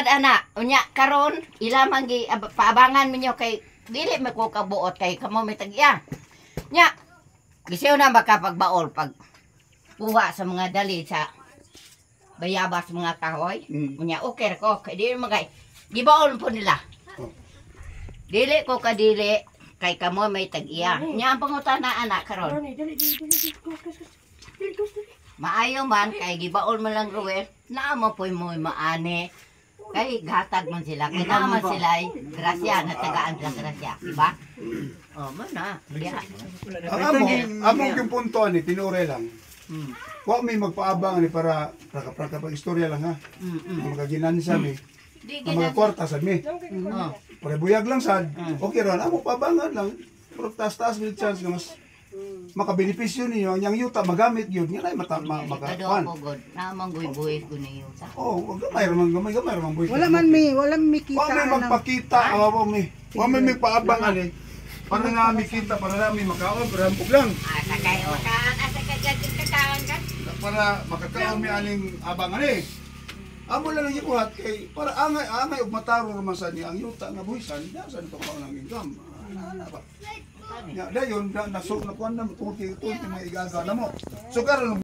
ana, unya karon ila man gi paabangan minyo kay dili man ko kabuot kay kamo may tag-iya. Nya gisiyo na makapagbaol pag kuha sa mga dali sa bayabas mga kahoy. Unya okay ko kay dili magay gibaol po nila. Dili ko kadili kay kamo may tag-iya. Nya ang pangutana ana karon. Maayo man kay gibaol man lang Ruel, naamo po'y mo maani. Kay gatag man sila, kay naman sila ay grasya, natagaan sa grasya, diba? Oh, man na. Among yung punto ni tinure lang. Wa may magpaabang ni para pag istorya lang ha. Ang magaginansa mi. Ang mga kwarta sad mi. Para buyag lang sad. Okay ron, amo paabangan lang. Pero taas may chance nga mas makabenepisyo ninyo ang yuta magamit gyud nga makakuan. Namang buhi-buhi ko na yuta. Oh, gamay ramang buhi. Wala man mi kita. Wa may magpakita, wa may magpaabang ani. Para nga mi kita, para na mi makaon, pero hambog lang. Asa kayo makaan, asa kagagaan ka? Para makakaon mi aning abang ani. Amo lang yung kuhat kay para angay og mataro naman sa niya ang yuta nga buhisan, diyan sa to pa ang income. Ya, dayon na nasok na kuan na tuti may igaga na mo. So karon